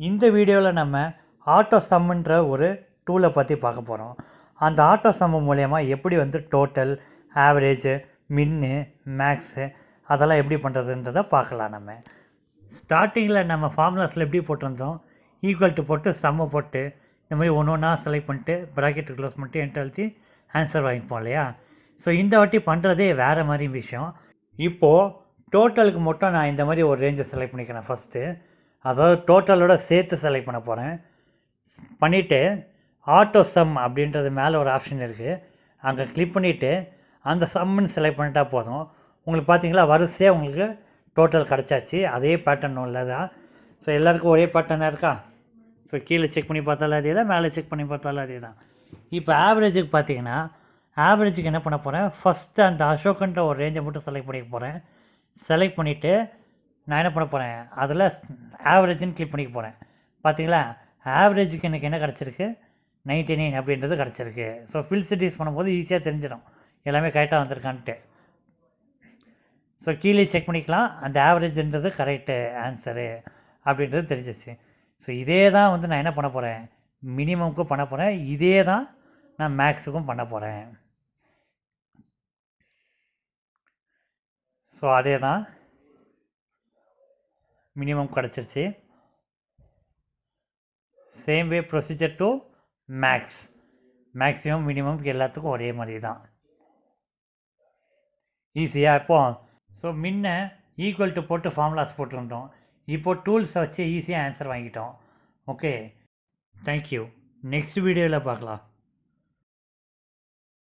இந்த வீடியோவில் நம்ம ஆட்டோ சம்முன்ற ஒரு டூலை பற்றி பார்க்க போகிறோம். அந்த ஆட்டோ சம்மு மூலயமா எப்படி டோட்டல், ஆவரேஜு, மின்னு, மேக்ஸு அதெல்லாம் எப்படி பண்ணுறதுன்றதை பார்க்கலாம். நம்ம ஸ்டார்டிங்கில் நம்ம ஃபார்முலாஸில் எப்படி போட்டிருந்தோம், ஈக்குவல் டு போட்டு சம்மை போட்டு இந்த மாதிரி ஒன்று ஒன்றா செலக்ட் பண்ணிட்டு ப்ராக்கெட் க்ளோஸ் பண்ணிட்டு என்ட்ரு அழுத்தி ஆன்சர் வாங்கிப்போம் இல்லையா. ஸோ இந்த வாட்டி பண்ணுறதே வேறு மாதிரி விஷயம். இப்போது டோட்டலுக்கு மட்டும் நான் இந்த மாதிரி ஒரு ரேஞ்சை செலக்ட் பண்ணிக்கிறேன். ஃபஸ்ட்டு அதாவது டோட்டலோட சேர்த்து செலக்ட் பண்ண போகிறேன். பண்ணிவிட்டு ஆட்டோ சம் அப்படின்றது மேலே ஒரு ஆப்ஷன் இருக்குது, அங்கே கிளிக் பண்ணிவிட்டு அந்த சம்முன்னு செலக்ட் பண்ணிட்டா போதும். உங்களுக்கு பார்த்தீங்களா வரிசையாக உங்களுக்கு டோட்டல் கிடச்சாச்சு. அதே பேட்டர்ன் இல்லை தான். ஸோ எல்லாேருக்கும் ஒரே பேட்டர்னாக இருக்கா. ஸோ கீழே செக் பண்ணி பார்த்தாலும் அதே தான், மேலே செக் பண்ணி பார்த்தாலும் அதே தான். இப்போ ஆவரேஜுக்கு பார்த்தீங்கன்னா ஆவரேஜுக்கு என்ன பண்ண போகிறேன், ஃபஸ்ட்டு அந்த அசோகன்ற ஒரு ரேஞ்சை மட்டும் செலக்ட் பண்ணிக்க போகிறேன். செலக்ட் பண்ணிவிட்டு நான் என்ன பண்ண போகிறேன், அதில் ஆவரேஜுன்னு கிளிக் பண்ணிக்க போகிறேன். பார்த்தீங்களா ஆவரேஜுக்கு எனக்கு என்ன கிடச்சிருக்கு, 99 அப்படின்றது கிடச்சிருக்கு. ஸோ ஃபில் சிட்டிஸ் பண்ணும்போது ஈஸியாக தெரிஞ்சிடும் எல்லாமே கரெக்டாக வந்திருக்கான்ட்டு. ஸோ கீழே செக் பண்ணிக்கலாம், அந்த ஆவரேஜ்ன்றது கரெக்டு ஆன்சரு அப்படின்றது தெரிஞ்சிச்சு. ஸோ இதே தான் நான் என்ன பண்ண போகிறேன், மினிமமுக்கும் பண்ண போகிறேன், இதே தான் நான் மேக்ஸுக்கும் பண்ண போகிறேன். ஸோ அதே தான் மினிமம் கிடச்சிருச்சு. Same way procedure to max, maximum minimum எல்லாத்துக்கும் ஒரே மாதிரி தான் ஈஸியாக. இப்போது ஸோ முன்ன ஈக்குவல் டு போட்டு ஃபார்முலாஸ் போட்டிருந்தோம், இப்போது டூல்ஸை வச்சு ஈஸியாக ஆன்சர் வாங்கிட்டோம். Okay, thank you. நெக்ஸ்ட் வீடியோவில் பார்க்கலாம்.